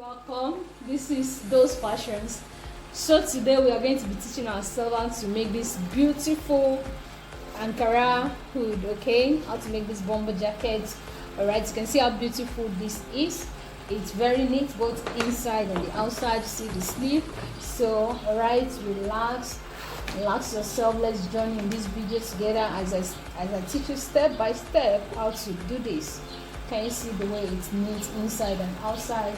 Welcome, this is Those Fashions. So today we are going to be teaching ourselves how to make this beautiful Ankara hood, okay? How to make this bomber jacket. Alright, you can see how beautiful this is. It's very neat both inside and the outside. See the sleeve. So alright, relax yourself. Let's join in this video together as I teach you step by step how to do this. Can you see the way it's neat inside and outside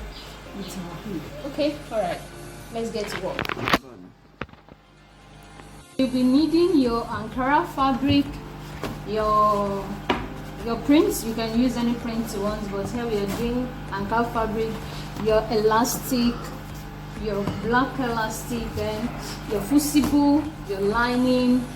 with our hood? Okay, alright, let's get to work. You'll be needing your Ankara fabric, your prints. You can use any print you want, but here we are doing Ankara fabric, your elastic, your black elastic, and your fusible, your lining,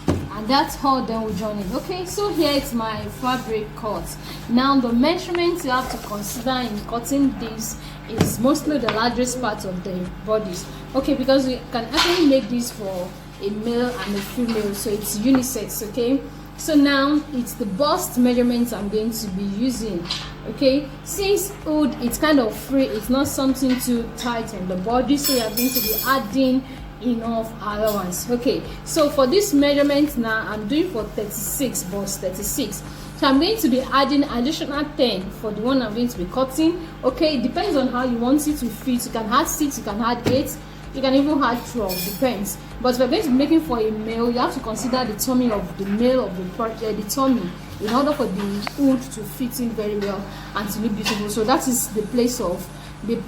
and that's how then we join it. Okay, so here it's my fabric cut. Now the measurements you have to consider in cutting this is mostly the largest part of the bodies, okay, because we can actually make this for a male and a female, so it's unisex. Okay, so now it's the bust measurements I'm going to be using. Okay, since hood it's kind of free, it's not something too tight on the body, so we are going to be adding enough allowance. Okay, so for this measurement now I'm doing for 36 bust 36, so I'm going to be adding additional 10 for the one I'm going to be cutting. Okay, it depends on how you want it to fit. You can add 6, you can add 8, you can even add 12, depends. But if you're going to be making for a male, you have to consider the tummy of the male of the project, the tummy, in order for the hood to fit in very well and to look beautiful. So that is the place of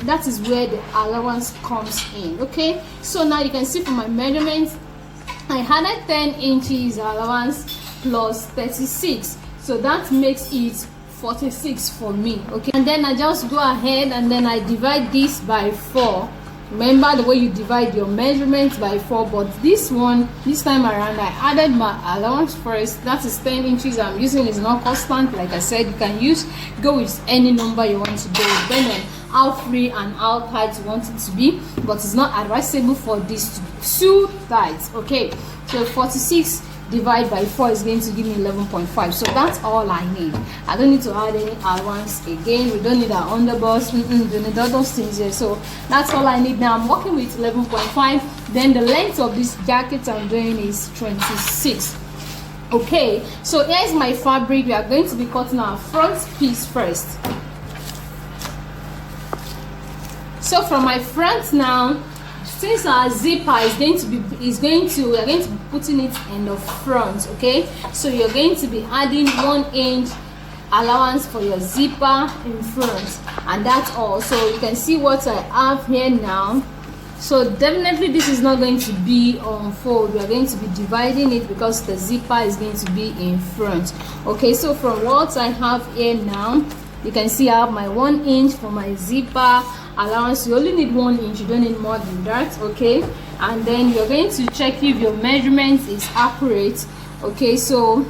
that is where the allowance comes in. Okay, so now you can see from my measurements I added 10 inches allowance plus 36, so that makes it 46 for me. Okay, and then I just go ahead and then I divide this by 4. Remember the way you divide your measurements by 4, but this time around I added my allowance first. That is 10 inches I'm using. Is not constant, like I said. You can go with any number you want to go, depending on how free and how tight you want it to be, but it's not advisable for this to be too tight. Okay, so 46 divided by 4 is going to give me 11.5, so that's all I need. I don't need to add any allowance again. We don't need our underbust, we need all those things here, so that's all I need. Now I'm working with 11.5. then the length of this jacket I'm doing is 26. Okay, so here's my fabric. We are going to be cutting our front piece first. So from my front now, since our zipper is going to we are going to be putting it in the front. Okay, so you're going to be adding 1 inch allowance for your zipper in front, and that's all. So you can see what I have here now. So definitely this is not going to be on fold. We are going to be dividing it because the zipper is going to be in front. Okay, so from what I have here now, you can see I have my 1 inch for my zipper allowance. You only need 1 inch, you don't need more than that. Okay, and then you're going to check if your measurement is accurate. Okay, so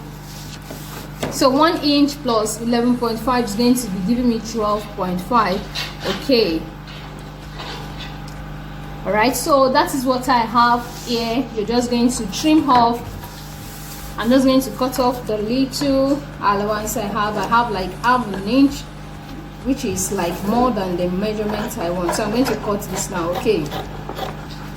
1 inch plus 11.5 is going to be giving me 12.5. okay, all right, so that is what I have here. You're just going to trim off. I'm just going to cut off the little allowance I have like half an inch, which is like more than the measurement I want. So I'm going to cut this now. Okay,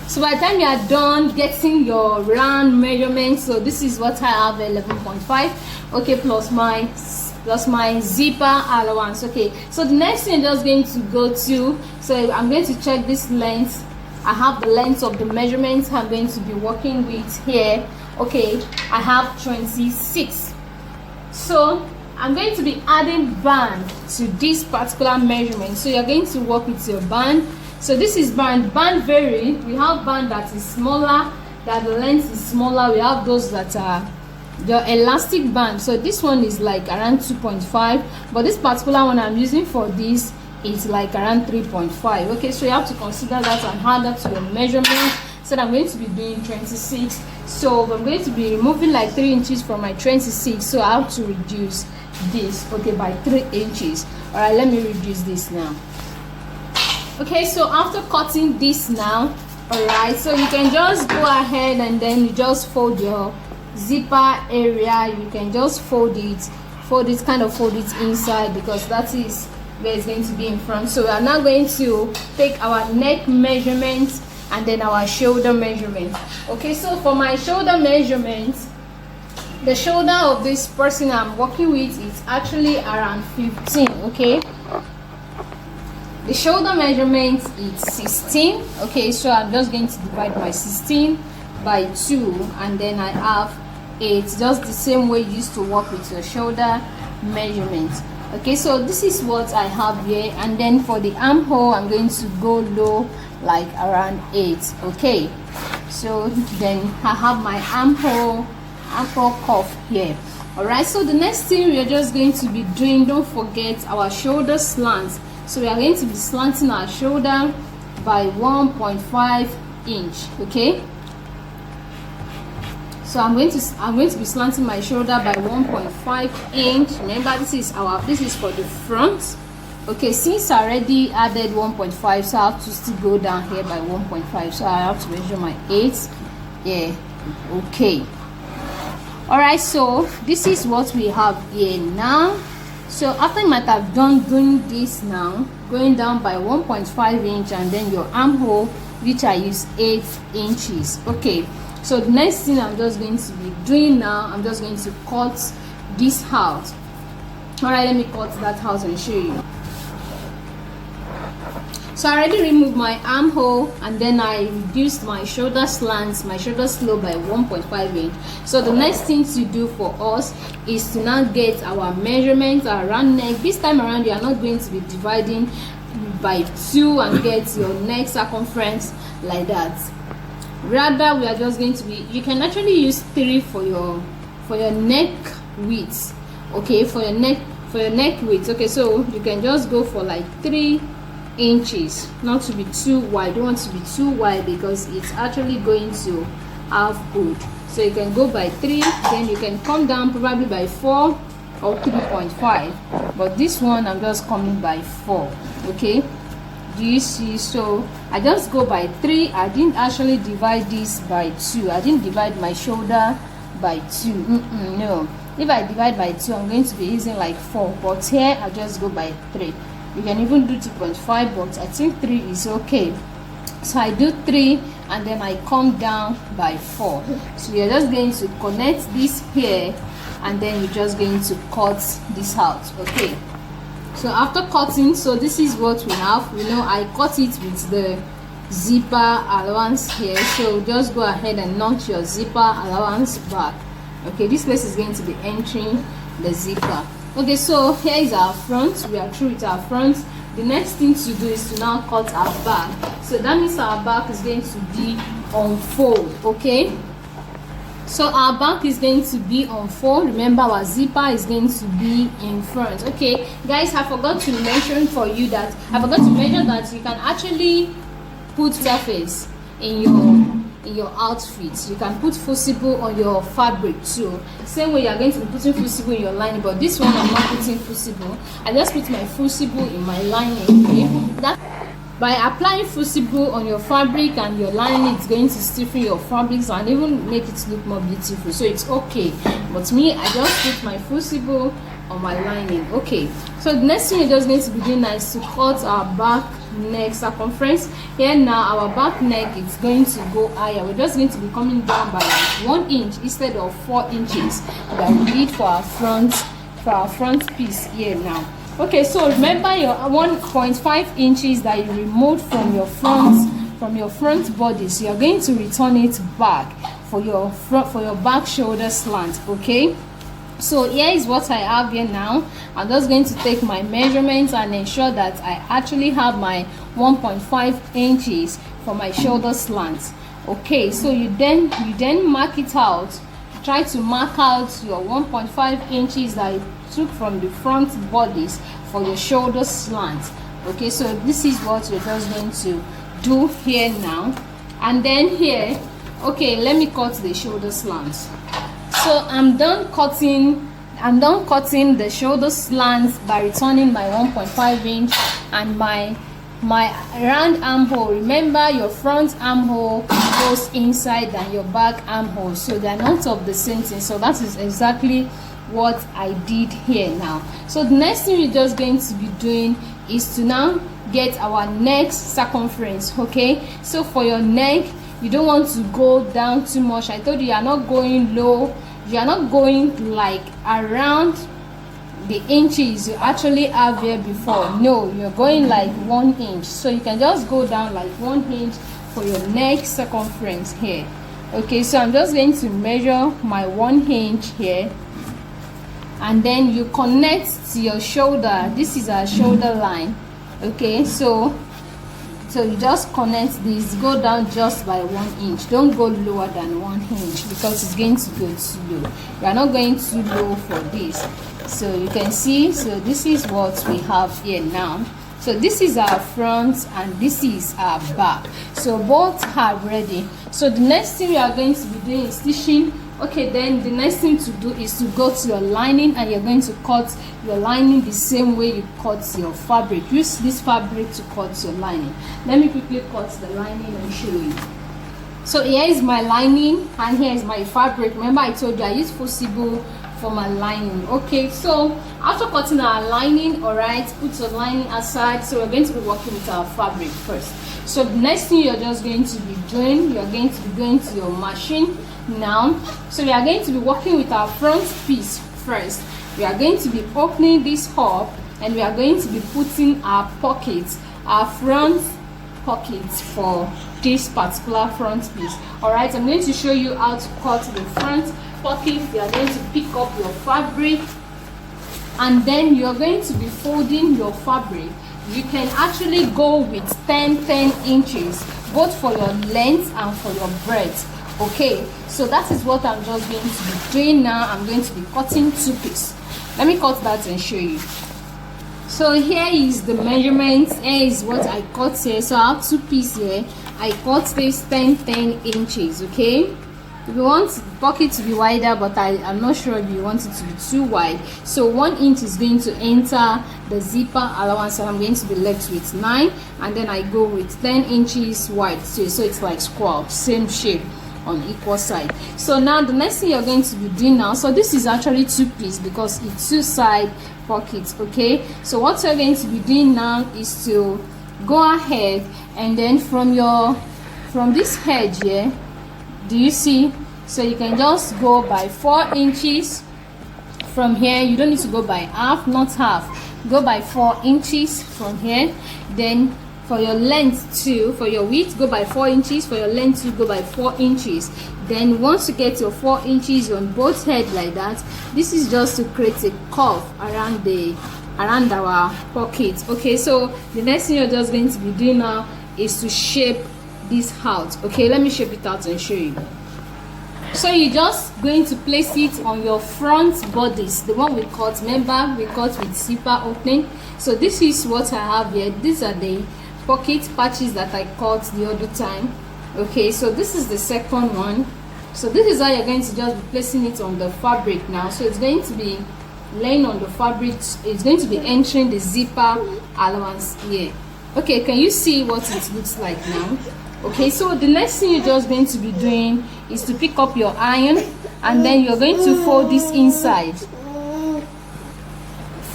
so by the time you are done getting your round measurement, so this is what I have, 11.5. okay, plus my zipper allowance. Okay, so the next thing I'm just going to go to, so I'm going to check this length. I have the length of the measurements I'm going to be working with here. Okay, I have 26. So I'm going to be adding band to this particular measurement. So you're going to work with your band. So this is band vary. We have band that is smaller, that the length is smaller. We have those that are the elastic band. So this one is like around 2.5, but this particular one I'm using for this is like around 3.5. okay, so you have to consider that and add that to your measurement. So I'm going to be doing 26, so I'm going to be removing like 3 inches from my 26, so I have to reduce this, okay, by 3 inches. All right, let me reduce this now. Okay, so after cutting this now, all right, so you can just go ahead and then you just fold your zipper area. You can just fold it inside, because that is where it's going to be in front. So we are now going to take our neck measurement and then our shoulder measurement. Okay, so for my shoulder measurement, the shoulder of this person I'm working with is actually around 15. Okay, the shoulder measurement is 16. Okay, so I'm just going to divide my 16 by 2, and then I have 8, just the same way you used to work with your shoulder measurement. Okay, so this is what I have here, and then for the armhole I'm going to go low like around 8. Okay, so then I have my armhole cuff here. All right, so the next thing we are just going to be doing, don't forget our shoulder slants. So we are going to be slanting our shoulder by 1.5 inch. Okay, so I'm going to be slanting my shoulder by 1.5 inch. Remember, this is for the front. Okay, since I already added 1.5, so I have to still go down here by 1.5. So I have to measure my 8. Yeah, okay. All right, so this is what we have here now. So after you might have done doing this now, going down by 1.5 inch, and then your armhole, which I use 8 inches. Okay, so the next thing I'm just going to be doing now, I'm just going to cut this out. All right, let me cut that out and show you. So I already removed my armhole, and then I reduced my shoulder slants, my shoulder slope by 1.5 inch. So the next thing to do for us is to now get our measurements around neck. This time around, you are not going to be dividing by 2 and get your neck circumference like that. Rather, we are just going to be, you can actually use 3 for your neck width. Okay, for your neck width. Okay, so you can just go for like 3 inches, not to be too wide. Don't want to be too wide because it's actually going to have good. So you can go by 3, then you can come down probably by 4 or 3.5, but this one I'm just coming by 4. Okay, do you see? So I just go by 3. I didn't actually divide this by 2. I didn't divide my shoulder by 2. No, if I divide by 2, I'm going to be using like 4, but here I just go by 3. You can even do 2.5, but I think 3 is okay. So I do 3, and then I come down by 4. So you're just going to connect this here, and then you're just going to cut this out. Okay, so after cutting, so this is what we have. You know, I cut it with the zipper allowance here, so just go ahead and notch your zipper allowance back. Okay, this place is going to be entering the zipper. Okay, so here is our front. We are through with our front. The next thing to do is to now cut our back. So that means our back is going to be on fold. Okay, so our back is going to be on fold. Remember, our zipper is going to be in front. Okay guys, I forgot to mention for you that I forgot to mention that you can actually put surface in your outfit. You can put fusible on your fabric too. Same way you are going to be putting fusible in your lining, but this one I'm not putting fusible. I just put my fusible in my lining. Okay, that by applying fusible on your fabric and your lining, it's going to stiffen your fabrics and even make it look more beautiful. So it's okay, but me, I just put my fusible on my lining. Okay, so the next thing you're just going to be doing now is to cut our back neck circumference. Here now our back neck is going to go higher. We're just going to be coming down by 1 inch instead of 4 inches that we did for our front piece here now. Okay, so remember your 1.5 inches that you removed from your front body, so you're going to return it back for your back shoulder slant. Okay, so here is what I have here now. I'm just going to take my measurements and ensure that I actually have my 1.5 inches for my shoulder slant. Okay, so you then mark it out. Try to mark out your 1.5 inches that you took from the front bodies for your shoulder slant. Okay, so this is what you're just going to do here now. And then here, okay, let me cut the shoulder slant. So I'm done cutting the shoulder slants by returning my 1.5 inch and my round armhole. Remember, your front armhole goes inside than your back armhole, so they're not of the same thing. So that is exactly what I did here now. So the next thing you're just going to be doing is to now get our neck circumference. Okay, so for your neck, you don't want to go down too much. I told you are not going low, you are not going like around the inches you actually have here before. No, you're going like 1 inch, so you can just go down like 1 inch for your neck circumference here. Okay, so I'm just going to measure my 1 inch here, and then you connect to your shoulder. This is our shoulder line. Okay, so you just connect this, go down just by 1 inch. Don't go lower than 1 inch because it's going to go too low. We are not going too low for this. So you can see, so this is what we have here now. So this is our front and this is our back. So both are ready. So the next thing we are going to be doing is stitching. Okay, then the next thing to do is to go to your lining, and you're going to cut your lining the same way you cut your fabric. Use this fabric to cut your lining. Let me quickly cut the lining and show you. So here is my lining and here is my fabric. Remember I told you I use fashionable for my lining. Okay, so after cutting our lining, all right, put your lining aside. So we're going to be working with our fabric first. So the next thing you're just going to be doing, you're going to be going to your machine now. So we are going to be working with our front piece first. We are going to be opening this up, and we are going to be putting our pockets, our front pockets for this particular front piece. All right, I'm going to show you how to cut the front pocket. You are going to pick up your fabric, and then you are going to be folding your fabric. You can actually go with 10 inches both for your length and for your breadth. Okay, so that is what I'm just going to be doing now. I'm going to be cutting 2 pieces. Let me cut that and show you. So here is the measurement. Here is what I cut here. So I have 2 pieces here. I cut this 10 inches. Okay, if you want the pocket to be wider, but I'm not sure if you want it to be too wide, so 1 inch is going to enter the zipper allowance, and I'm going to be left with 9, and then I go with 10 inches wide, so it's like square, same shape on equal side. So now the next thing you're going to be doing now, so this is actually 2 pieces because it's 2 side pockets. Okay, so what you're going to be doing now is to go ahead, and then from this edge here, do you see? So you can just go by 4 inches from here. You don't need to go by half, not half, go by 4 inches from here. Then for your length too, for your width, go by 4 inches. For your length too, go by 4 inches. Then once you get your 4 inches on both heads like that, this is just to create a curve around our pocket. Okay, so the next thing you're just going to be doing now is to shape this out. Okay, let me shape it out and show you. So you're just going to place it on your front bodice, the one we cut. Remember we cut with zipper opening. So this is what I have here. These are the pocket patches that I cut the other time. Okay, so this is the second one. So this is how you're going to just be placing it on the fabric now. So it's going to be laying on the fabric, it's going to be entering the zipper allowance here. Okay, can you see what it looks like now? Okay, so the next thing you're just going to be doing is to pick up your iron, and then you're going to fold this inside,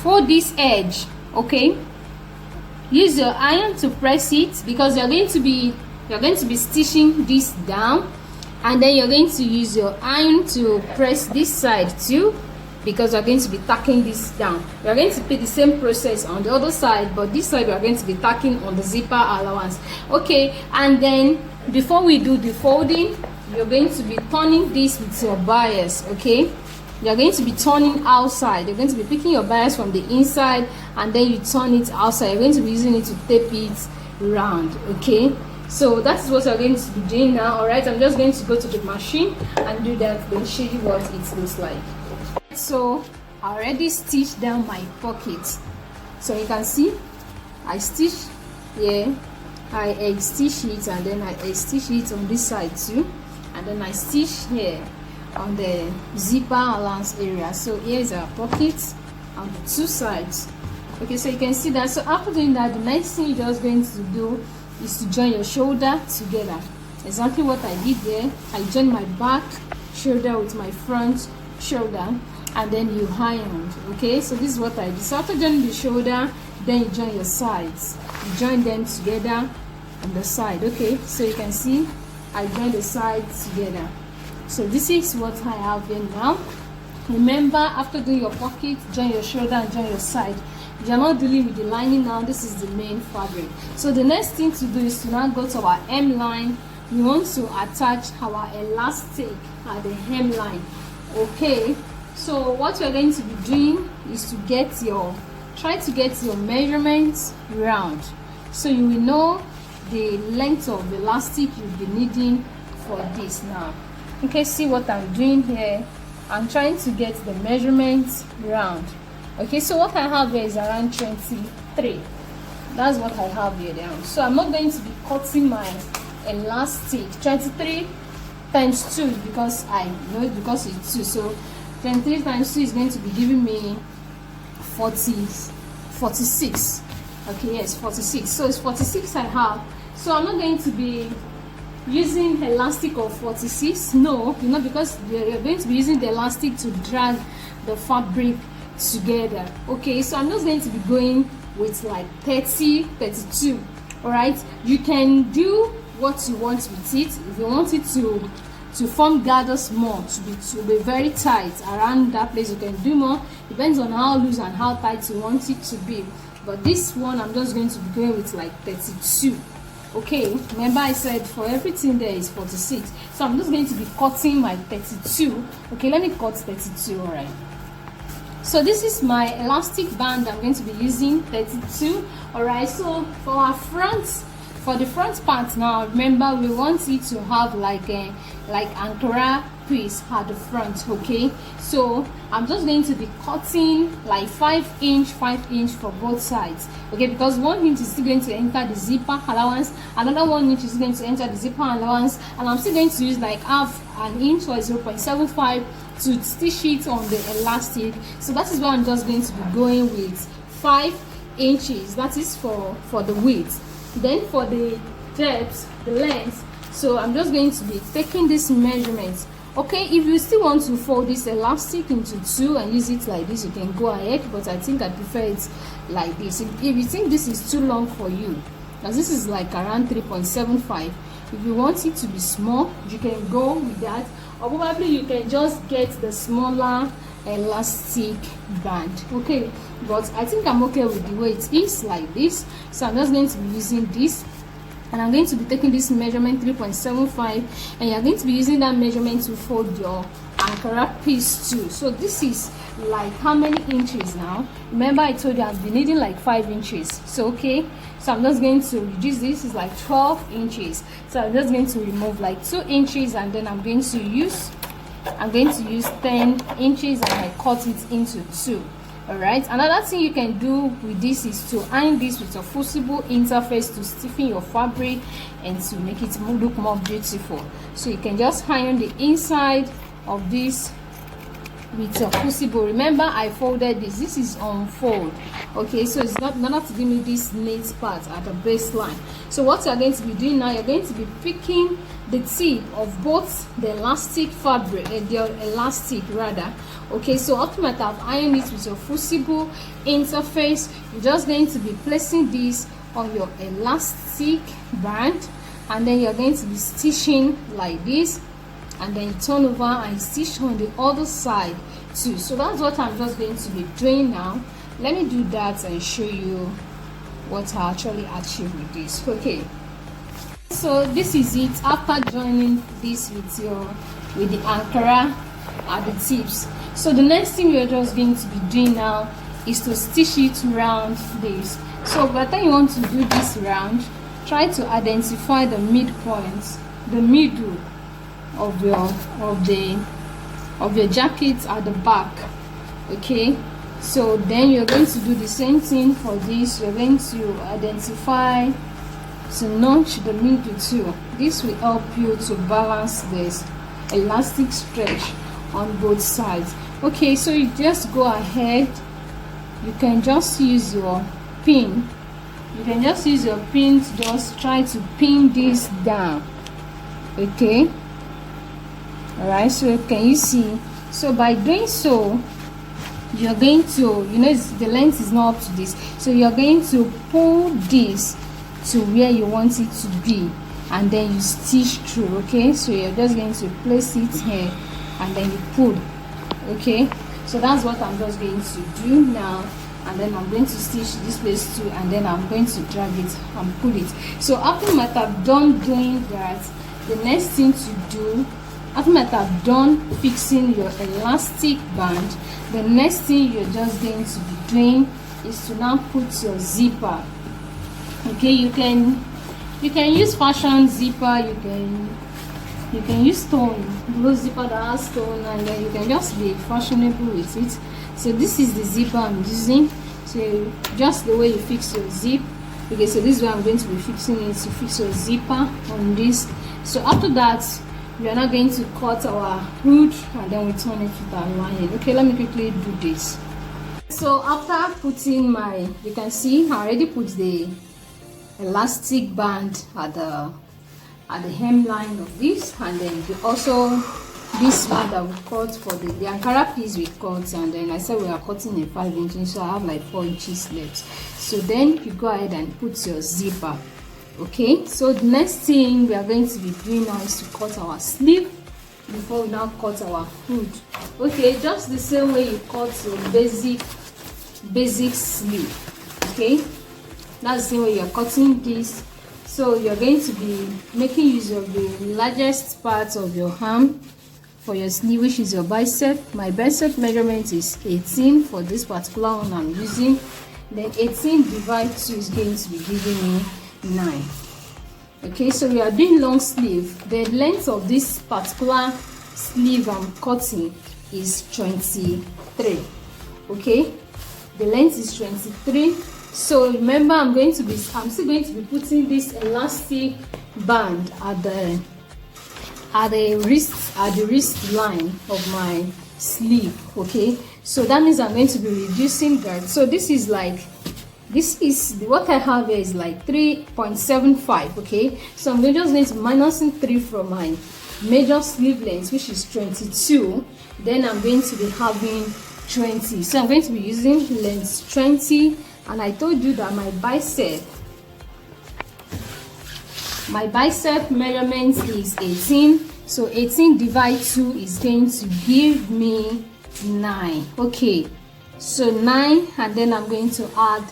fold this edge. Okay, use your iron to press it because you're going to be stitching this down, and then you're going to use your iron to press this side too, because we're going to be tacking this down. We're going to repeat the same process on the other side, but this side we're going to be tacking on the zipper allowance. Okay, and then before we do the folding, you're going to be turning this with your bias. Okay, you're going to be turning outside. You're going to be picking your bias from the inside, and then you turn it outside. You're going to be using it to tape it round. Okay, so that's what we're going to be doing now. All right, I'm just going to go to the machine and do that, then show you what it looks like. So I already stitched down my pocket, so you can see I stitched here, I stitch it, and then I stitch it on this side too, and then I stitch here on the zipper allowance area. So here is our pocket on the 2 sides. Okay, so you can see that. So after doing that, the next thing you're just going to do is to join your shoulder together. Exactly what I did there. I joined my back shoulder with my front shoulder, and then you ironed. Okay, so this is what I did. So after joining the shoulder, then you join your sides. You join them together on the side. Okay, so you can see I join the sides together. So this is what I have here now. Remember, after doing your pocket, join your shoulder and join your side. If you're not dealing with the lining now, this is the main fabric. So the next thing to do is to now go to our hemline. We want to attach our elastic at the hemline. Okay, so what we're going to be doing is to try to get your measurements round, so you will know the length of elastic you'll be needing for this now. Okay, see what I'm doing here. I'm trying to get the measurements round. Okay, so what I have here is around 23. That's what I have here down. So I'm not going to be cutting my elastic. 23 times 2, because I know it, because it's 2. So 23 times 2 is going to be giving me 46. Okay, yes, 46. So it's 46 I have. So I'm not going to be using elastic of 46. No, because you're going to be using the elastic to drag the fabric together. Okay, so I'm just going to be going with like 30, 32. All right, you can do what you want with it. If you want it to form gathers more, to be very tight around that place, you can do more. Depends on how loose and how tight you want it to be. But this one, I'm just going to be going with like 32. Okay, remember I said for everything there is 46, so I'm just going to be cutting my 32. Okay, let me cut 32. All right, so this is my elastic band I'm going to be using, 32. All right, so for the front part now, remember we want it to have like Ankara piece at the front. Okay, so I'm just going to be cutting like 5 inch for both sides. Okay, because 1 inch is still going to enter the zipper allowance, another 1 inch is going to enter the zipper allowance, and I'm still going to use like half an inch or 0.75 to stitch it on the elastic. So that is why I'm just going to be going with 5 inches. That is for the width. Then for the depth, the length, so I'm just going to be taking this measurement. Okay, if you still want to fold this elastic into 2 and use it like this, you can go ahead, but I think I prefer it like this. If you think this is too long for you, because this is like around 3.75, if you want it to be small, you can go with that, or probably you can just get the smaller elastic band. Okay, but I think I'm okay with the way it is like this, so I'm just going to be using this, and I'm going to be taking this measurement 3.75, and you're going to be using that measurement to fold your Ankara piece too. So this is like how many inches now? Remember I told you I've been needing like 5 inches. So okay, so I'm just going to reduce this. Is like 12 inches, so I'm just going to remove like 2 inches, and then I'm going to use 10 inches and I cut it into 2. All right, another thing you can do with this is to iron this with a fusible interface to stiffen your fabric and to make it look more beautiful. So you can just iron the inside of this with a fusible. Remember I folded this is on fold. Okay, so it's not to give me this neat part at the baseline. So what you're going to be doing now, you're going to be picking the tip of both the elastic fabric and the elastic rather. Okay, so after I have ironed it with your fusible interface, you're just going to be placing this on your elastic band, and then you're going to be stitching like this, and then you turn over and stitch on the other side too. So that's what I'm just going to be doing now. Let me do that and show you what I actually achieved with this. Okay, so this is it after joining this with the Ankara at the tips. So the next thing we're just going to be doing now is to stitch it around this. So by the time you want to do this round, try to identify the midpoint, the middle of your jacket at the back. Okay, so then you're going to do the same thing for this. You're going to identify to notch the middle too. This will help you to balance this elastic stretch on both sides. Okay, so you just go ahead, you can just use your pin, to just try to pin this down. Okay, all right, so can you see? So by doing so, you're going to, you know, the length is not up to this, so you're going to pull this to where you want it to be, and then you stitch through. Okay, so you're just going to place it here and then you pull. Okay, so that's what I'm just going to do now, and then I'm going to stitch this place too, and then I'm going to drag it and pull it. So after you might have done doing that, the next thing to do, after you might have done fixing your elastic band, the next thing you're just going to be doing is to now put your zipper. Okay, you can use fashion zipper, you can use stone, blue zipper that has stone, and then you can just be fashionable with it. So this is the zipper I'm using. So just the way you fix your zip. Okay, so this is where I'm going to be fixing it, to fix your zipper on this. So after that, we are now going to cut our hood, and then we turn it with our lining. Okay, let me quickly do this. So after putting my, you can see I already put the elastic band at the hemline of this, and then also this one that we cut for the Ankara piece we cut, and then I said we are cutting a 5 inches, so I have like 4 inches left. So then you go ahead and put your zipper. Okay, so the next thing we are going to be doing now is to cut our sleeve before we now cut our hood. Okay, just the same way you cut your basic sleeve. Okay, that's the same way you're cutting this. So you're going to be making use of the largest part of your arm for your sleeve, which is your bicep. My bicep measurement is 18 for this particular one I'm using. Then 18 divided 2 is going to be giving me 9. Okay, so we are doing long sleeve. The length of this particular sleeve I'm cutting is 23. Okay, the length is 23. So remember, I'm still going to be putting this elastic band at the wrist line of my sleeve. Okay, so that means I'm going to be reducing that. So this is what I have here is like 3.75. okay, so I'm just going to minus 3 from my major sleeve length, which is 22. Then I'm going to be having 20, so I'm going to be using length 20. And I told you that my bicep measurement is 18, so 18 divided 2 is going to give me 9. Okay, so 9, and then I'm going to add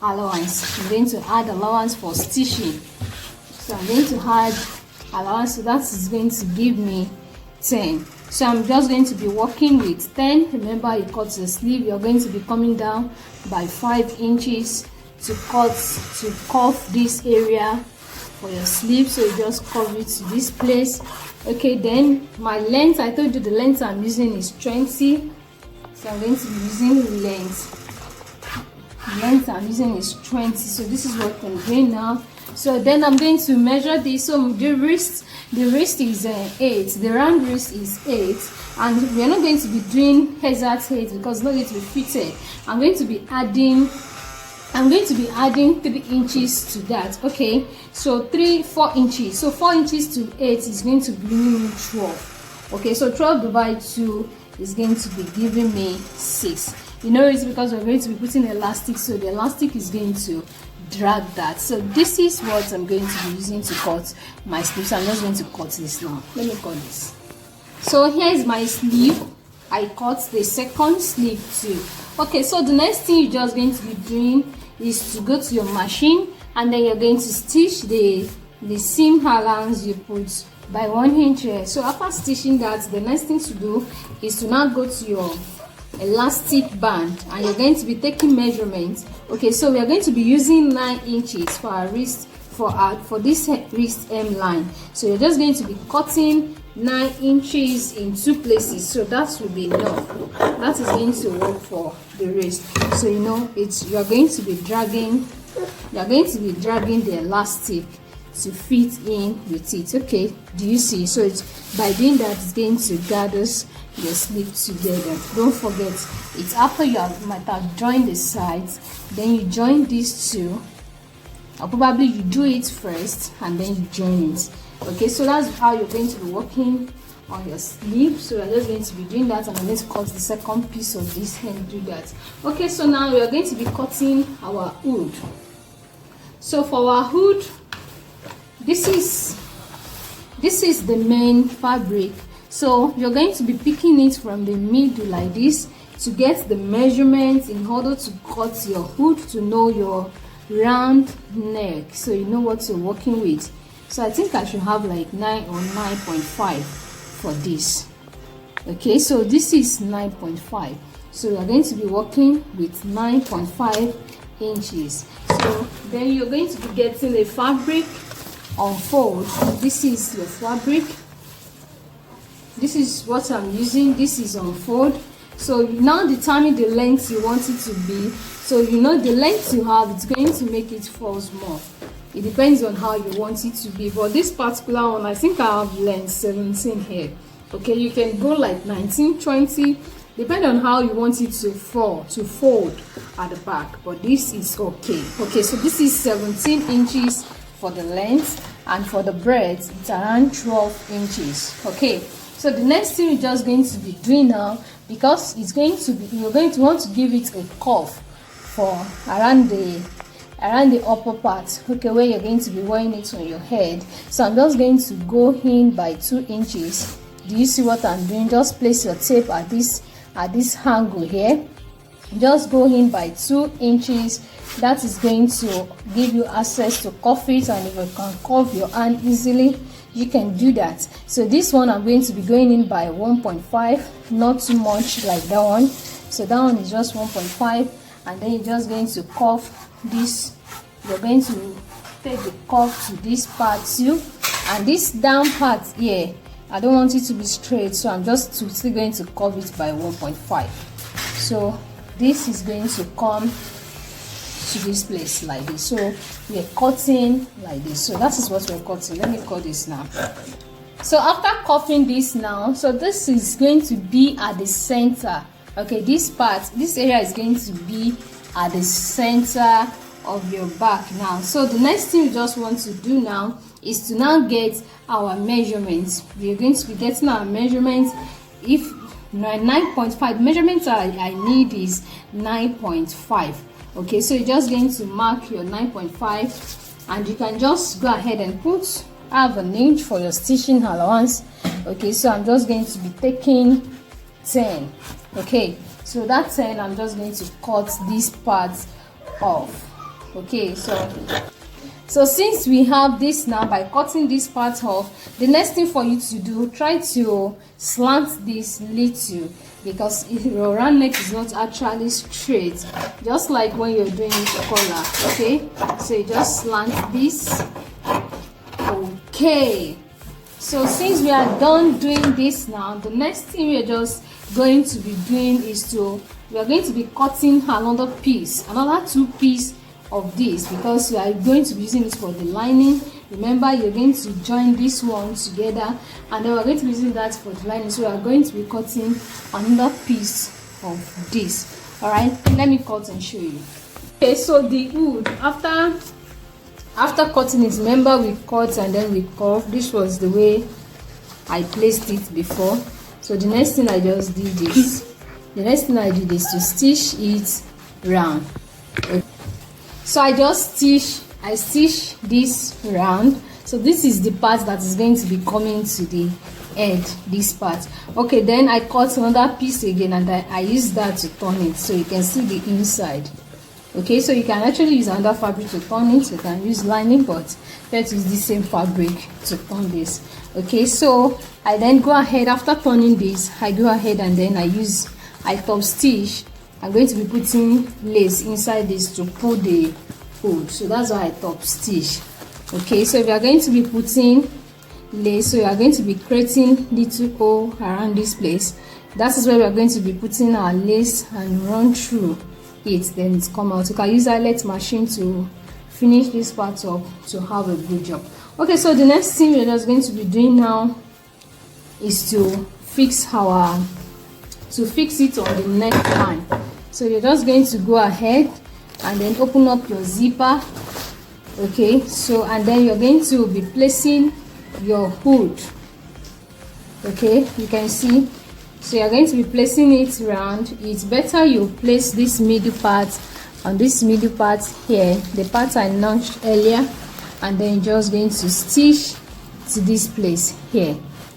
allowance. I'm going to add allowance for stitching, so I'm going to add allowance, so that is going to give me 10. So I'm just going to be working with 10. Remember, you cut the sleeve, you're going to be coming down by 5 inches to curve this area for your sleeve. So you just curve it to this place. Okay, then my length, I told you the length I'm using is 20. So I'm going to be using length I'm using is 20. So this is what I'm doing now. So then I'm going to measure this. So the wrist is 8, the round wrist is 8, and we're not going to be doing exact 8 because it's not going to be fitted. I'm going to be adding 3 inches to that. Okay, so 4 inches. So 4 inches to 8 is going to give me 12. Okay, so 12 divided 2 is going to be giving me 6. You know, it's because we're going to be putting elastic, so the elastic is going to drag that. So this is what I'm going to be using to cut my sleeve. So I'm just going to cut this now. Let me cut this. So here is my sleeve. I cut the second sleeve too. Okay, so the next thing you're just going to be doing is to go to your machine, and then you're going to stitch the seam allowance you put by 1 inch here. So after stitching that, the next thing to do is to now go to your elastic band, and you're going to be taking measurements. Okay, so we are going to be using 9 inches for our wrist, for this wrist hemline. So you're just going to be cutting 9 inches in 2 places, so that will be enough. That is going to work for the wrist. So you know, you're going to be dragging the elastic to fit in with it. Okay, do you see? So by doing that, it's going to gather your sleeve together. Don't forget, it's after you might have joined the sides, then you join these two, or probably you do it first and then you join it. Okay, so that's how you're going to be working on your sleeve. So we're just going to be doing that, and I'm going to cut the second piece of this and do that. Okay, so now we are going to be cutting our hood. So for our hood, this is the main fabric. So you're going to be picking it from the middle like this to get the measurements in order to cut your hood, to know your round neck, so you know what you're working with. So I think I should have like 9 or 9.5 for this. Okay, so this is 9.5, so we are going to be working with 9.5 inches. So then you're going to be getting a fabric unfold. This is your fabric, this is what I'm using, this is unfold. So you now determine the length you want it to be. So you know the length you have, it's going to make it falls more. It depends on how you want it to be, but this particular one, I think I have length 17 here. Okay, you can go like 19, 20, depending on how you want it to fold at the back, but this is okay. Okay, so this is 17 inches for the length, and for the breadth it's around 12 inches. Okay, so the next thing we're just going to be doing now, because it's going to be, you're going to want to give it a curve for around the upper part, okay, where you're going to be wearing it on your head. So I'm just going to go in by 2 inches. Do you see what I'm doing? Just place your tape at this angle here. Just go in by 2 inches. That is going to give you access to cuff it, and if you can curve your hand easily, you can do that. So this one I'm going to be going in by 1.5, not too much like that one. So that one is just 1.5, and then you're just going to curve this. You're going to take the curve to this part too, and this down part here, I don't want it to be straight, so I'm just still going to curve it by 1.5. So this is going to come to this place like this. So we're cutting like this. So that is what we're cutting. Let me cut this now. So after cutting this now, so this is going to be at the center. Okay, this part, this area is going to be at the center of your back now. So the next thing we just want to do now is to now get our measurements. We are going to be getting our measurements. If 9.5 measurements I need is 9.5. Okay, so you're just going to mark your 9.5, and you can just go ahead and have an inch for your stitching allowance. Okay, so I'm just going to be taking 10. Okay, so that 10, I'm just going to cut this part off. Okay, so since we have this now, by cutting this part off, the next thing for you to do, try to slant this little, because your round neck is not actually straight, just like when you're doing it collar. Okay, so you just slant this. Okay, so since we are done doing this now, the next thing we're just going to be doing is we are going to be cutting another 2 pieces of this, because we are going to be using it for the lining. Remember, you're going to join this one together, and then we're going to be using that for the lining. So we are going to be cutting another piece of this. All right, let me cut and show you. Okay, so the hood, after cutting it, remember we cut and then we curve. This was the way I placed it before. So the next thing I just did is to stitch it round. Okay. So I stitch this round. So this is the part that is going to be coming to the end, this part. Okay, then I cut another piece again, and I use that to turn it, so you can see the inside. Okay, so you can actually use another fabric to turn it. You can use lining, but let's use the same fabric to turn this. Okay, so I then go ahead, after turning this, I go ahead and then I top stitch. I'm going to be putting lace inside this to pull the hood. So that's why I top stitch. Okay, so if you are going to be putting lace, so you are going to be creating little hole around this place. That is where we are going to be putting our lace and run through it, then it's come out. You can use eyelet machine to finish this part up to have a good job. Okay, so the next thing we're just going to be doing now is to fix it on the neckline. So you're just going to go ahead and then open up your zipper. Okay, so and then you're going to be placing your hood. Okay, you can see. So you're going to be placing it around. It's better you place this middle part on this middle part here, the part I notched earlier, and then you're just going to stitch to this place here.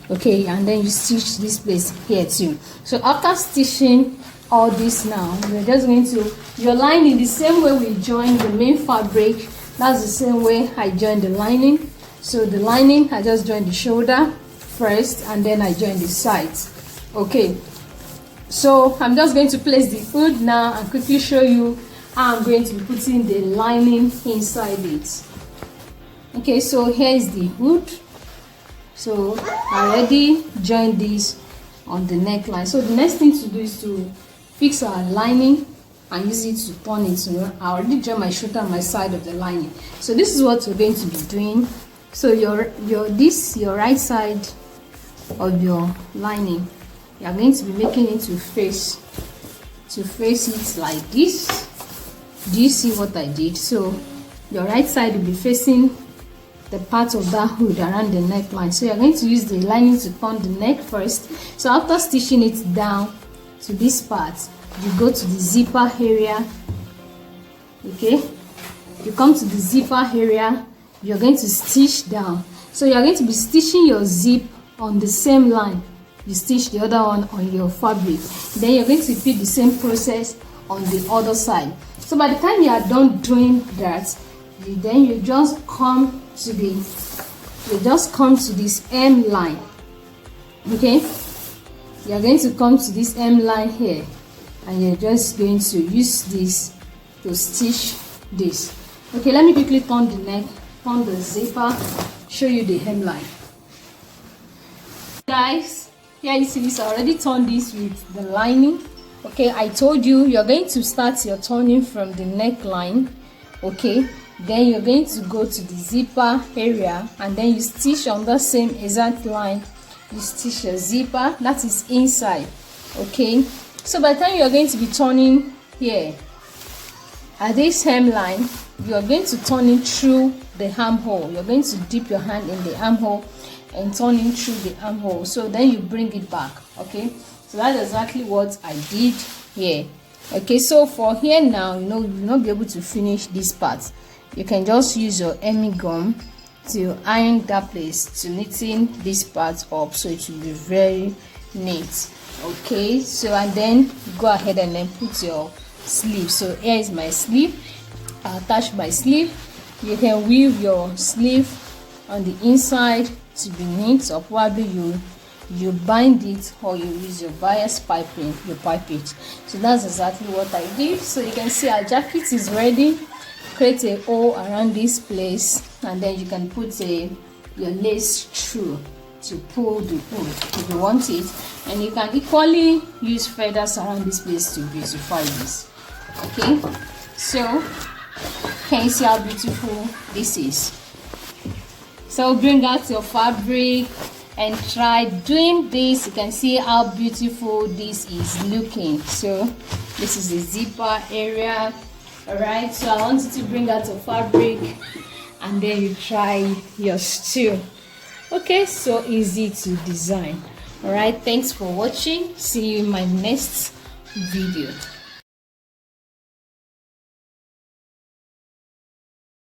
Okay, and then you stitch this place here too. So after stitching all this, now we're just going to, your lining the same way we join the main fabric. That's the same way I joined the lining. So the lining, I just joined the shoulder first, and then I join the sides. Okay, so I'm just going to place the hood now and quickly show you how I'm going to be putting the lining inside it. Okay, so here is the hood. So I already joined this on the neckline. So the next thing to do is to fix our lining and use it to turn it. So I already joined my shoulder and my side of the lining. So this is what we're going to be doing. So your right side of your lining, you are going to be making it to face it like this. Do you see what I did? So your right side will be facing the part of that hood around the neckline. So you're going to use the lining to turn the neck first. So after stitching it down to this part, you go to the zipper area. Okay, you come to the zipper area, you're going to stitch down. So you're going to be stitching your zip on the same line you stitch the other one on your fabric. Then you're going to repeat the same process on the other side. So by the time you are done doing that, then you just come to this M line. Okay, you're going to come to this M line here, and you're just going to use this to stitch this. Okay, let me quickly turn the neck, turn the zipper, show you the hemline. Guys, here you see this. I already turned this with the lining. Okay, I told you you're going to start your turning from the neckline. Okay, then you're going to go to the zipper area, and then you stitch on the same exact line. You stitch your zipper, that is inside. Okay, so by the time you're going to be turning here at this hemline, you are going to turn it through the armhole. You're going to dip your hand in the armhole and turn it through the armhole. So then you bring it back. Okay, so that's exactly what I did here. Okay, so for here now, you know, you'll not be able to finish this part. You can just use your hemming gum to iron that place, to neaten this part up, so it will be very neat. Okay, so and then go ahead and then put your sleeve. So here is my sleeve. I'll attach my sleeve. You can weave your sleeve on the inside to be neat, or probably you bind it, or you use your bias piping, you pipe it. So that's exactly what I did. So you can see our jacket is ready. Create a hole around this place, and then you can put your lace through to pull the hood if you want it, and you can equally use feathers around this place to beautify this. Okay, so can you see how beautiful this is? So bring out your fabric and try doing this. You can see how beautiful this is looking. So this is the zipper area. All right, so I want you to bring out your fabric and then you try yours too. Okay, so easy to design. All right, thanks for watching. See you in my next video.